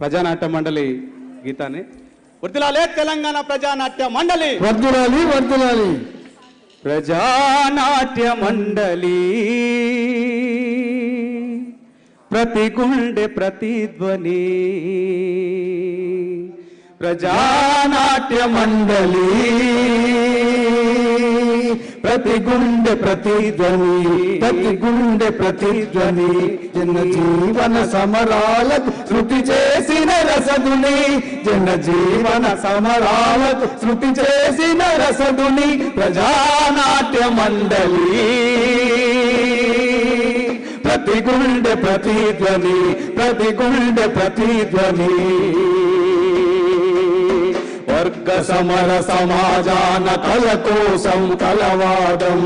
ప్రజానాట్య మండలి గీతాన్ని. వర్ధిల్లాలే తెలంగాణ ప్రజానాట్య మండలి, వర్ధిల్లాలి వర్ధిల్లాలి. ప్రజానాట్య మండలి ప్రతి గుండె ప్రతిధ్వని, ప్రజానాట్య మండలి ప్రతి గుండె ప్రతిధ్వని, ప్రతి గుండె ప్రతిధ్వని. జన జీవన సమరాలకు శృతి చేసిన రసదుని, జన జీవన సమరాలకు శృతి చేసిన రసదుని. ప్రజానాట్య మండలి ప్రతి గుండె ప్రతిధ్వని, ప్రతి గుండె ప్రతిధ్వని. వర్గ సమర సమాజాన కళ కోసం కలవాదం,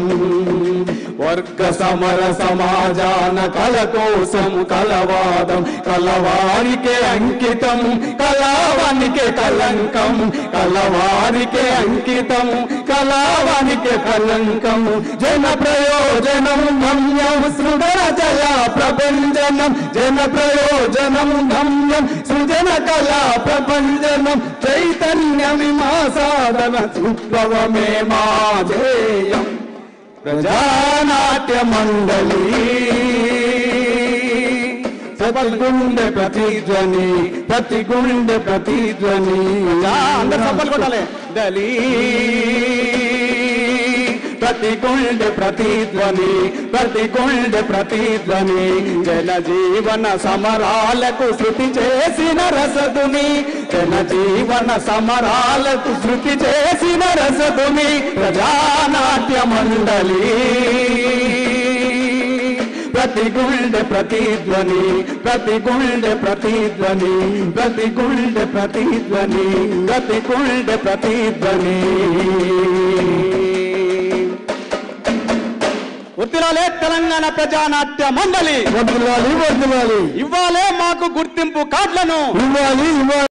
వర్గ సమర సమాజాన కళ కోసం కలవాదం. కలవారికే అంకితం, కళావానికే కలంకం, కలవారికే అంకితం, కళావానికే కలంకం. జన ప్రయోజనం గమ్యం సృజన కళా ప్రపంచనం, జన ప్రయోజనం గమ్యం సృజన కళా ప్రపంచనం. చైతన్యమి మా సాధన, విప్లవమే మా ధ్యేయం. ప్రజానాట్య మండలి ప్రతి గుండె ప్రతిధ్వని, ప్రతి గుండె ప్రతిధ్వని. అందరూ సభలు కొట్టాలి. డలి ప్రతి గుండె ప్రతిధ్వని, ప్రతి గుండె ప్రతిధ్వని. జన జీవన సమరాలకు శృతి చేసిన రసదుని, జన జీవన సమరాలకు శృతి చేసిన రసదుని. ప్రజానాట్య మండలి ప్రతి గుండె ప్రతిధ్వని, ప్రతి గుండె ప్రతిధ్వని, ప్రతి గుండె ప్రతిధ్వని, ప్రతి గుండె ప్రతిధ్వని. వర్ధిల్లాలే తెలంగాణ ప్రజానాట్య మండలి, వర్ధిల్లాలి వర్ధిల్లాలి. ఇవ్వాలే మాకు గుర్తింపు కార్డులను, ఇవ్వాలి ఇవ్వాలి.